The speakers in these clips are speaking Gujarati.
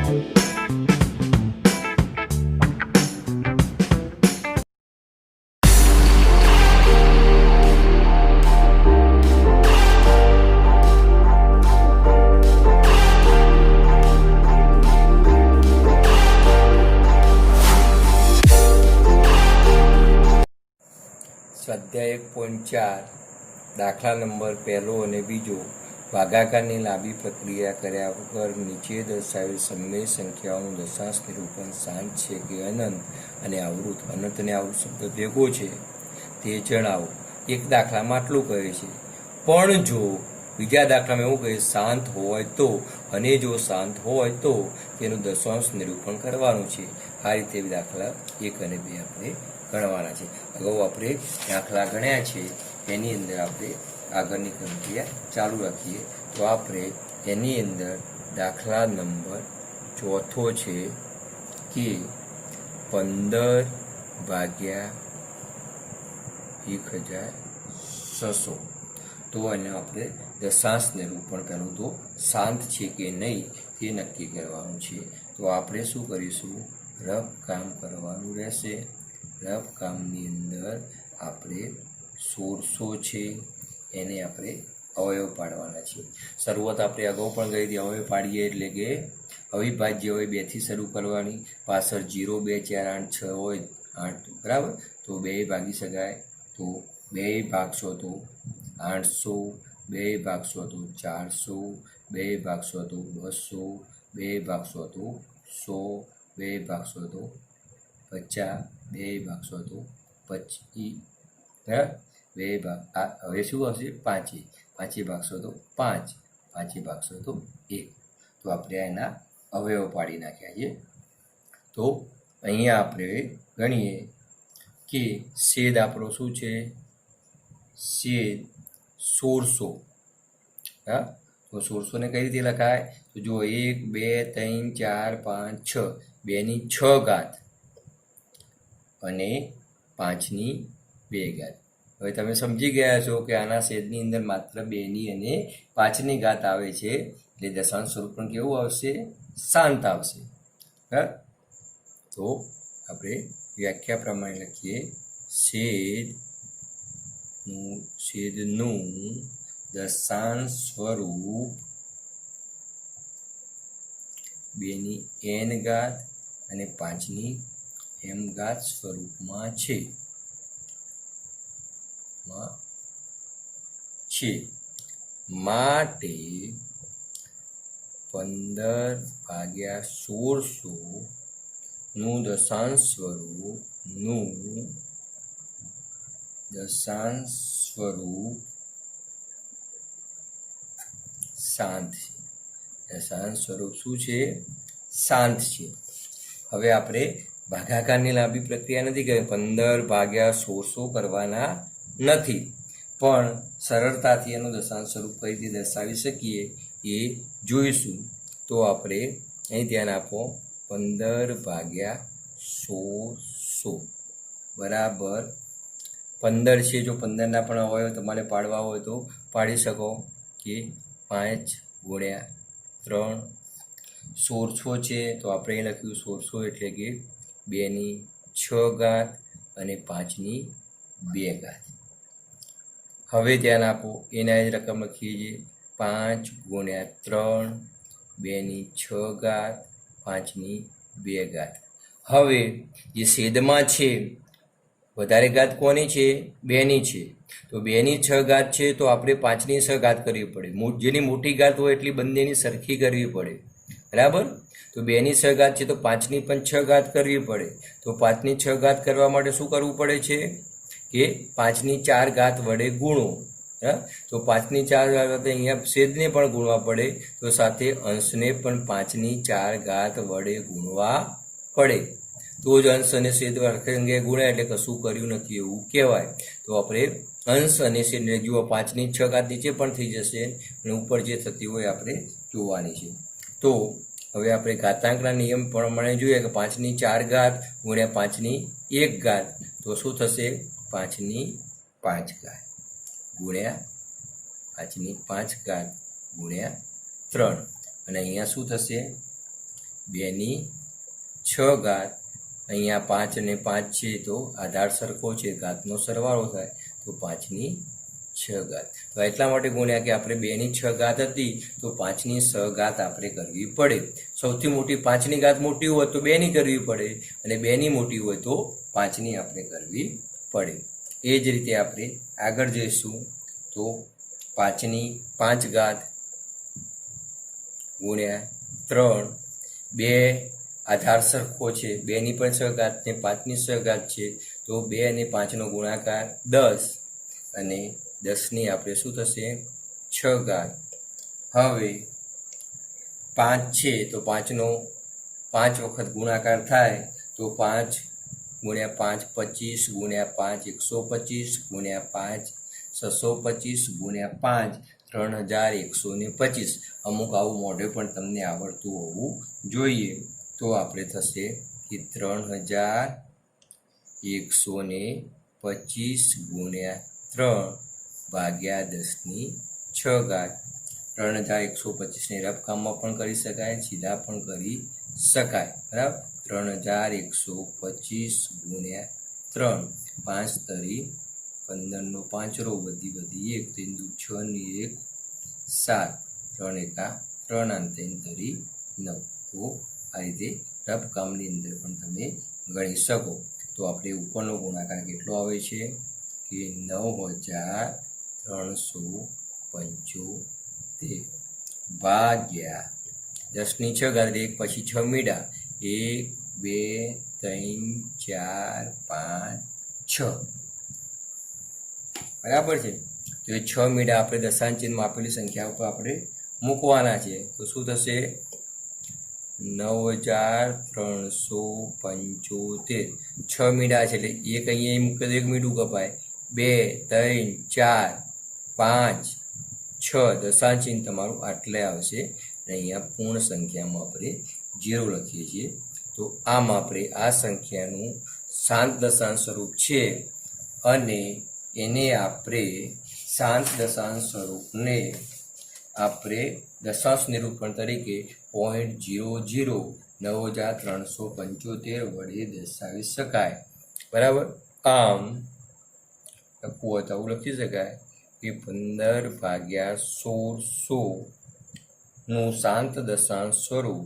સ્વાધ્યાય 1.4 દાખલા નંબર પહેલો અને બીજો ભાગાકારની લાંબી પ્રક્રિયા કર્યા વગર નીચે દર્શાવેલ સમય સંખ્યાઓનું દશાંશ નિરૂપણ શાંત છે કે અનંત અને આવૃત અનંત અને આવૃત શબ્દ ભેગો છે તે જણાવો. એક દાખલામાં આટલું કહે છે, પણ જો બીજા દાખલામાં એવું કહે શાંત હોય તો, અને જો શાંત હોય તો તેનું દશાંશ નિરૂપણ કરવાનું છે. આ રીતે દાખલા 1 અને 2 આપણે ગણવાના છે. અગાઉ આપણે દાખલા ગણ્યા છે, એની અંદર આપણે આગળની પ્રક્રિયા ચાલુ રાખીએ. તો આપણે એની અંદર દાખલા નંબર 4 છે કે 15 ભાગ્યા 1600. તો એને આપણે દશાંશ નિરૂપણ પહેલું તો શાંત છે કે નહીં તે નક્કી કરવાનું છે. તો આપણે શું કરીશું, રફ કામ કરવાનું રહેશે. રફ કામની અંદર આપણે 1600 છે એને આપણે અવયવ પાડવાના છે. શરૂઆત આપણે અગાઉ પણ ગઈ હતી, અવયવ પાડીએ એટલે કે અવિભાજ્ય હોય 2 થી શરૂ કરવાની. પાછળ 0, 2, 4, 8, 6 હોય 8, બરાબર. તો 2 ભાગી શકાય. તો 2 ભાગશો તો 800, 2 ભાગશો તો 400, 2 ભાગશો તો 200, 2 ભાગશો તો 100, 2 ભાગશો તો 50, 2 ભાગશો તો 25, બરાબર. 2 ભાગ હવે શું હશે, 5 ભાગશો તો 5, 5 ભાગશો તો 1. તો આપણે એના અવયવ પાડી નાખ્યા છે. તો અહીંયા આપણે ગણીએ કે છેદ આપણો શું છે, છેદ 1600. હા, તો 1600 ને કઈ રીતે લખાય, તો જો 1, 2, 3, 4, 5, 6, 2 ની 6 ઘાત અને 5 ની 2 ઘાત. હવે તમે સમજી ગયા છો કે આના છેદની અંદર માત્ર 2 ની અને 5 ની ઘાત આવે છે, એટલે દશાંશ સ્વરૂપ પણ કેવું આવશે, શાંત આવશે. હા, તો આપણે વ્યાખ્યા પ્રમાણે લખીએ, છેદનું દશાંશ સ્વરૂપ 2 ની n ઘાત અને 5 ની m ઘાત સ્વરૂપમાં છે. માટે 15 ભાગ્યા 1600 નું દશાંશ સ્વરૂપ શાંત છે. દશાંશ સ્વરૂપ શું છે, શાંત છે. હવે આપણે ભાગાકારની લાંબી પ્રક્રિયા નથી કરી, 15 ભાગ્યા 1600 કરવાના નથી, પણ સરળતાથી એનું દશાંશ સ્વરૂપ કઈ રીતે દર્શાવી શકીએ એ જોઈશું. તો આપણે અહીં ધ્યાન આપો, 15 ભાગ્યા 1600 બરાબર 15 છે. જો 15ના પણ અવયવ તમારે પાડવા હોય તો પાડી શકો કે 5 ગુણ્યા 3. 1600 છે તો આપણે અહીં લખ્યું 1600 એટલે કે 2 ની 6 ઘાત અને 5 ની 2 ઘાત. હવે ધ્યાન આપો, એના જ રકમ લખીએ છીએ, 5 ગુણ્યા 3, 2 ની 6 ઘાત, 5 ની 2 ઘાત. હવે જે છેદમાં છે વધારે ઘાત કોની છે, 2 ની છે. તો 2 ની 6 ઘાત છે તો આપણે 5 ની 6 ઘાત કરવી પડે. જેની મોટી ઘાત હોય એટલી બંનેની સરખી કરવી પડે, બરાબર. તો 2 ની 6 ઘાત છે તો 5 ની પણ 6 ઘાત કરવી પડે. તો 5 ની 6 ઘાત કરવા માટે શું કરવું પડે છે કે 5 ની 4 ઘાત વડે ગુણો. હા, તો 5 ની 4 ઘાત અહીંયા છેદને પણ ગુણવા પડે, તો સાથે અંશને પણ 5 ની 4 ઘાત વડે ગુણવા પડે. તો જ અંશ અને છેદ અંગે ગુણ્યા એટલે કશું કર્યું નથી એવું કહેવાય. તો આપણે અંશ અને છેદ જુઓ, 5 ની 6 ઘાત નીચે પણ થઈ જશે અને ઉપર જે થતી હોય આપણે જોવાની છે. તો હવે આપણે ઘાતાંકના નિયમ પ્રમાણે જોઈએ કે 5 ની 4 ઘાત ગુણ્યા 5 ની 1 ઘાત, તો શું થશે, 5 ની 5 ઘાત ગુણ્યા 5 ની 5 ઘાત ગુણ્યા 3. અને અહીંયા શું થશે, 2 ની 6 ઘાત, અહીંયા 5 અને 5 છે તો આધાર સરખો છે, ઘાતનો સરવાળો થાય તો 5 ની 6 ઘાત. તો એટલા માટે ગુણ્યા કે આપણે 2 ની 6 ઘાત હતી તો 5 ની 6 ઘાત આપણે કરવી પડે. સૌથી મોટી 5 ની ઘાત મોટી હોય તો 2 ની કરવી પડે, અને 2 ની મોટી હોય તો 5 ની આપણે કરવી પડે. એ જ રીતે આપણે આગળ જઈશું તો 5 ની 5 ઘાત ગુણ્યા 3, 2 આધાર સરખો છે, 2 ની પણ 6 ઘાત ને 5 ની 6 ઘાત છે તો 2 અને 5 નો ગુણાકાર 10, અને 10 ની આપણે શું થશે 6 ઘાત. હવે 5 છે તો 5 નો 5 વખત ગુણાકાર થાય તો 5 ગુણ્યા 5 25, ગુણ્યા 5 125, ગુણ્યા 5 625, ગુણ્યા 5 3125. અમુક આવું મોઢે પણ તમને આવડતું હોવું જોઈએ. તો આપણે થશે કે 3125 ગુણ્યા 3 ભાગ્યા 10 ની 6 ઘાત. 3125 ને રફકામમાં પણ કરી શકાય, સીધા પણ કરી શકાય. બરાબર, 3125 ગુણ્યા 3, 5 તરી 15 નો 5 રો વધી 1, 3 દુ 6 ની 1 7, 3 એકા 3 અને 3 તરી 9. તો આ રીતે રફકામની અંદર પણ તમે ગણી શકો. તો આપણે ઉપરનો ગુણાકાર કેટલો આવે છે કે 9375 ભાગ્યા 10 ની 6 ઘાત, એક પછી 6 મીડા, 1 2 3 4 5 6. બરાબર છે. તો એ 6 મીડા આપણે દશાંશ ચિહ્નમાં આપેલી સંખ્યા ઉપર આપણે મૂકવાના છે. તો શું થશે 9375. 6 મીડા છે એટલે એક અહીંયા મૂકે તો 1 મીડું કપાય, 2 3 4 5 6, દશાંશ ચિહ્ન તમારું આટલે આવશે. અહીંયા પૂર્ણ સંખ્યામાં આપણે 0 લખીએ છીએ. તો આમ આપણે આ સંખ્યાનું શાંત દશાંશ સ્વરૂપ છે, અને એને આપણે શાંત દશાંશ સ્વરૂપને આપણે દશાંશ નિરૂપણ તરીકે 0.009375 વડે દર્શાવી શકાય. બરાબર, આમ લખવું હોય તો આવું લખી શકાય કે 15 ભાગ્યા 1600 નું શાંત દશાંશ સ્વરૂપ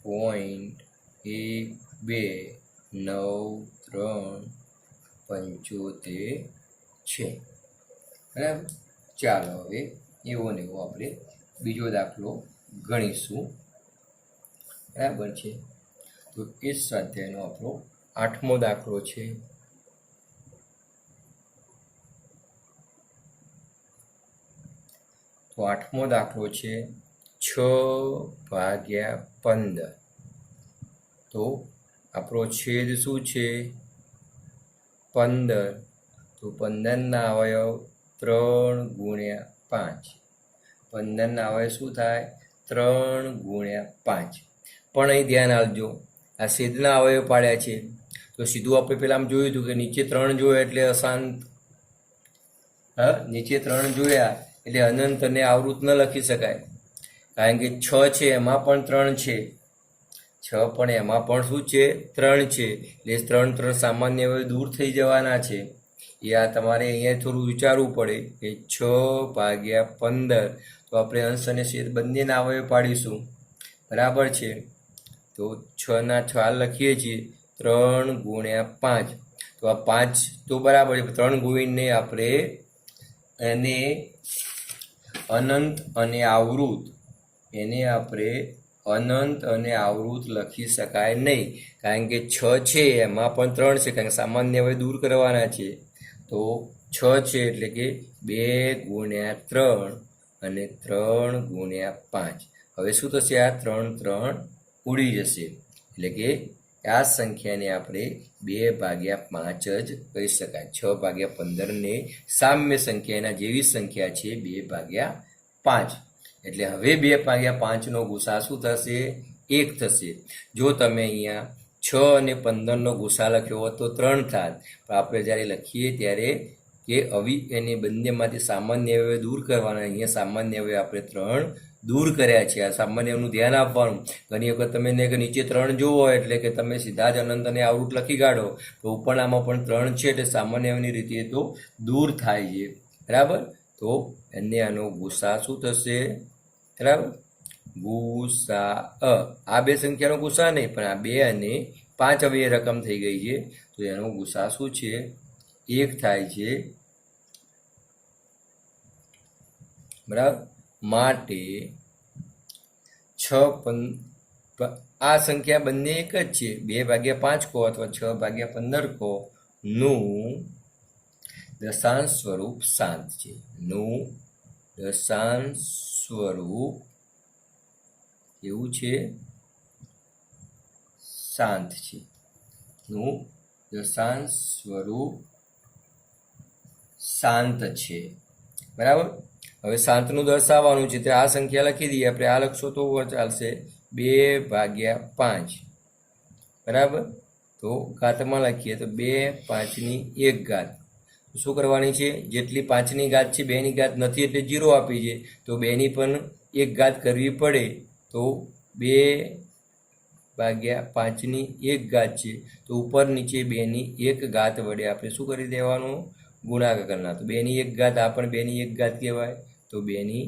.129375 છે. બરાબર, ચાલો હવે એવો ને એવો આપણે બીજો દાખલો ગણીશું. બરાબર છે. તો એ સ્વાધ્યાયનો આપણો 8મો દાખલો છે. તો 8મો દાખલો છે 6/15. તો આપણો છેદ શું છે 15. તો 15ના અવયવ 3 ગુણ્યા 5. 15ના અવયવ શું થાય 3 ગુણ્યા 5. પણ અહીં ધ્યાન આપજો, આ છેદના અવયવ પાડ્યા છે તો સીધું આપણે પેલા આમ જોયું હતું કે નીચે 3 જોયા એટલે અશાંત. નીચે 3 જોયા એટલે અનંત અને આવૃત ન લખી શકાય, કારણ કે 6 છે એમાં પણ 3 છે, 6 પણ એમાં પણ શું છે 3 છે, એટલે 3 સામાન્ય હવે દૂર થઈ જવાના છે. એ આ તમારે અહીંયા થોડું વિચારવું પડે કે 6/15. તો આપણે અંશ અને છેદ બંનેના અવયવ પાડીશું. બરાબર છે. તો 6ના 4 લખીએ છીએ, 3 ગુણ્યા 5. તો આ 5 તો બરાબર છે, 3 ગુણીને આપણે એને અનંત અને આવૃત લખી શકાય નહીં, કારણ કે 6 છે એમાં પણ 3 છે, કારણ કે સામાન્ય હવે દૂર કરવાના છે. તો 6 છે એટલે કે 2 ગુણ્યા 3 અને 3 ગુણ્યા 5. હવે શું થશે, આ 3 ઉડી જશે, એટલે કે આ સંખ્યાને આપણે 2/5 જ કહી શકાય. 6/15 ને સામ્ય સંખ્યા એના જેવી સંખ્યા છે 2/5. એટલે હવે 2/5 નો ગુસા શું થશે 1 થશે. જો તમે અહીંયા 6 અને 15નો ગુસા લખ્યો હોત તો 3 થાત, પણ આપણે જ્યારે લખીએ ત્યારે કે એને બંનેમાંથી સામાન્ય અવયવ દૂર કરવાના, અહીંયા સામાન્ય અવયવ આપણે 3 દૂર કર્યા છે. આ સામાન્ય અવયવનું ધ્યાન આપવાનું. ઘણી વખત તમે નીચે 3 જુઓ એટલે કે તમે સીધા જ અનંત અને આવૃત લખી કાઢો, તો ઉપરનામાં પણ 3 છે એટલે સામાન્ય અવયવની રીતે તો દૂર થાય છે. બરાબર, તો એને આનો ગુસા શું થશે? બરાબર, ગુસા આ બે સંખ્યાનો ગુસા નહીં, પણ આ 2 અને 5 હવે એ રકમ થઈ ગઈ છે, તો એનો ગુસા શું છે? 1 થાય છે. બરાબર, માટે 6 આ સંખ્યા બંને એક જ છે, 2/5 કહો અથવા 6/15 કહો, નું દશાંશ સ્વરૂપ શાંત છે. નું દશાંશ સ્વરૂપ એવું છે? શાંત છે. નું દશાંશ સ્વરૂપ શાંત છે. બરાબર, હવે શાંતનું દર્શાવવાનું છે, તો આ સંખ્યા લખી દઈએ આપણે. આ લખશો તો ચાલશે, 2/5. બરાબર, તો ઘાતમાં લખીએ તો 2 5ની 1 ઘાત. શું કરવાની છે? જેટલી 5ની ઘાત છે 2ની ઘાત નથી એટલે 0 આપી છે, તો 2ની પણ 1 ઘાત કરવી પડે, તો 2/5ની 1 ઘાત છે, તો ઉપર નીચે 2ની 1 ઘાત વડે આપણે શું કરી દેવાનું? ગુણાકાર કરના. તો 2ની 1 ઘાત આ પણ 2ની 1 ઘાત કહેવાય, તો 2ની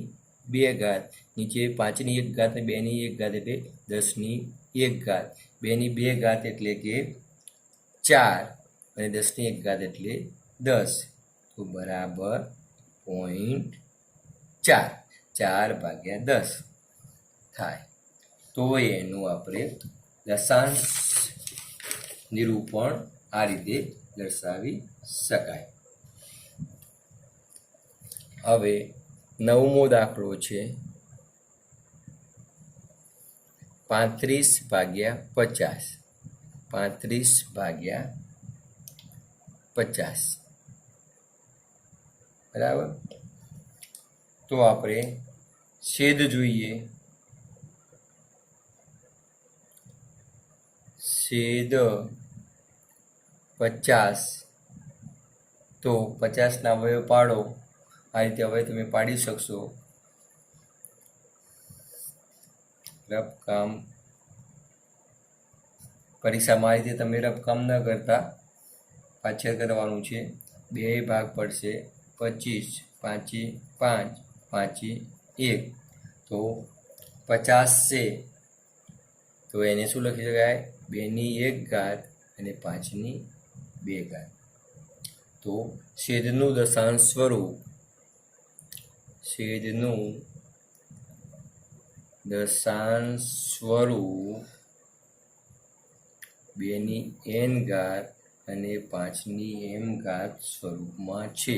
2 ઘાત, નીચે 5ની 1 ઘાત અને 2ની 1 ઘાત એટલે 10ની 1 ઘાત, 2ની 2 ઘાત એટલે કે 4 અને 10ની 1 ઘાત એટલે 10, તો બરાબર 0.4, 4/10 થાય. તો એનું આપણે દશાંશ નિરૂપણ આ રીતે દર્શાવી શકાય. હવે 9મો દાખલો છે 35/50. 35/50. બરાબર, તો આપણે છેદ જોઈએ. છેદ 50, તો 50ના અવયવ પાડો. આ રીતે હવે તમે પાડી શકશો. રફકામ પરીક્ષામાં આ રીતે તમે રફકામ ન કરતા, પાછળ કરવાનું છે. 2 ભાગ પડશે 25, 5 5, 5 1, તો 50 છે, તો એને શું લખી શકાય? 2ની 1 ઘાત અને 5ની 2 ઘાત. તો છેદનું દશાંશ સ્વરૂપ, છેદનું દશાંશ સ્વરૂપ 2ની n ઘાત અને 5ની m ઘાત સ્વરૂપમાં છે.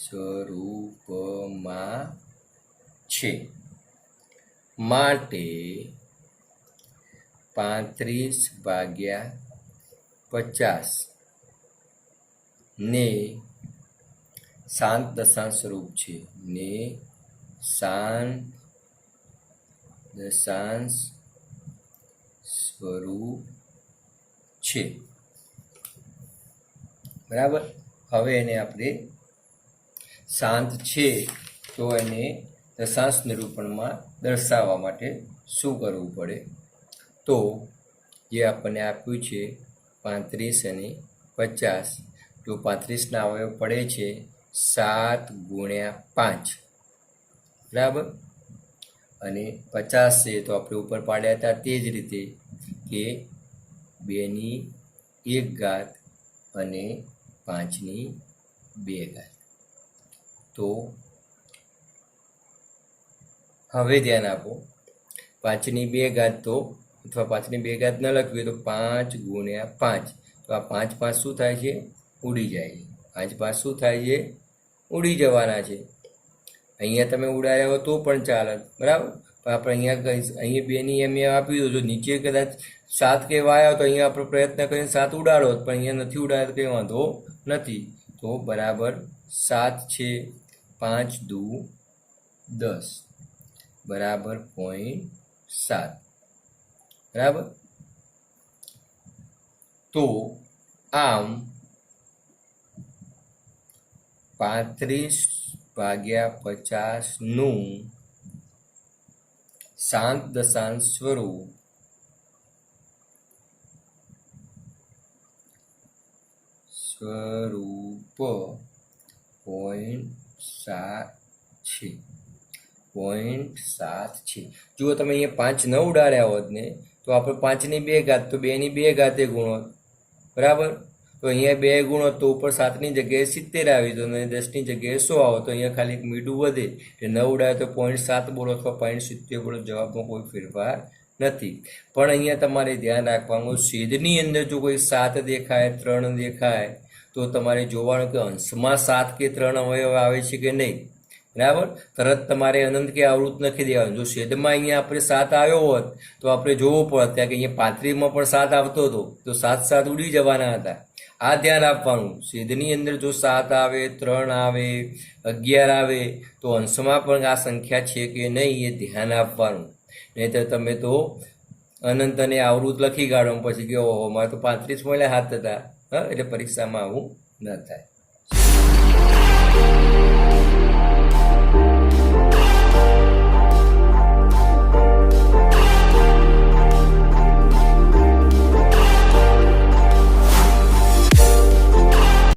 સ્વરૂપમાં છે, માટે 35/50 ને શાંત દશાંશ સ્વરૂપ છે. ને શાંત દશાંશ સ્વરૂપ છે. બરાબર, હવે એને આપણે શાંત છે, તો એને દશાંશ નિરૂપણમાં દર્શાવવા માટે શું કરવું પડે? તો જે આપણને આપ્યું છે 35 અને 50, તો 35ના અવયવ પડે છે 7/5. બરાબર, અને 50 છે તો આપણે ઉપર પાડ્યા હતા તે જ રીતે કે 2ની 1 ઘાત અને 5ની 2 ઘાત. તો હવે ધ્યાન આપો, 5ની 2 ઘાત તો અથવા 5ની 2 ઘાત ન લખવી તો 5/5, તો આ 5 5 શું થાય છે? ઉડી જાય છે. 5 5 શું થાય છે? ઉડી જવાના છે. અહીંયા તમે ઉડાડ્યા હો તો પણ ચાલે. બરાબર, પણ આપણે અહીંયા 2ની m આપી દો. જો નીચે કદાચ 7 કહેવા આવ્યા તો અહીંયા આપણે પ્રયત્ન કરીને 7 ઉડાડો, પણ અહીંયા નથી ઉડાડ્યો કંઈ વાંધો નથી. તો બરાબર 7 છે, 5 દુ 10, બરાબર 0.7. બરાબર, તો આમ 35/50નું શાંત દશાંશ સ્વરૂપ 0.7 છે. 0.7 છે. જુઓ તમે અહીંયા 5 ન ઉડાડ્યા હોત ને તો આપણે 5ની 2 ઘાત તો 2ની 2 ઘાતે ગુણો, બરાબર. તો અહીંયા 2 ગુણો તો ઉપર 7ની જગ્યાએ 70 આવી તો 10ની જગ્યાએ 100 આવો તો અહીંયા ખાલી એક મીંડું વધે એટલે 9 ઉડાડે તો 0.7 બોલો અથવા 0.70 બોલો, જવાબમાં કોઈ ફેરફાર નથી. પણ અહીંયા તમારે ધ્યાન રાખવાનું, છેદની અંદર જો કોઈ 7 દેખાય 3 દેખાય તો તમારે જોવાનું કે અંશમાં 7 કે 3 અવયવ આવે છે કે નહીં, બરાબર. તરત તમારે અનંત કે આવૃત લખી દેવાનું. જો છેદમાં અહીંયા આપણે 7 આવ્યો હોત તો આપણે જોવું પડત કે અહીંયા 35માં પણ 7 આવતો હતો તો 7 ઉડી જવાના હતા. આ ધ્યાન આપવાનું, છેદની અંદર જો 7 આવે 3 આવે 11 આવે તો અંશમાં પણ આ સંખ્યા છે કે નહીં એ ધ્યાન આપવાનું. નહીંતર તમે તો અનંત અને આવૃત લખી કાઢો પછી કે ઓહો મારે તો 35 મળ્યા હાથ હતા, એટલે પરીક્ષામાં આવું ન થાય.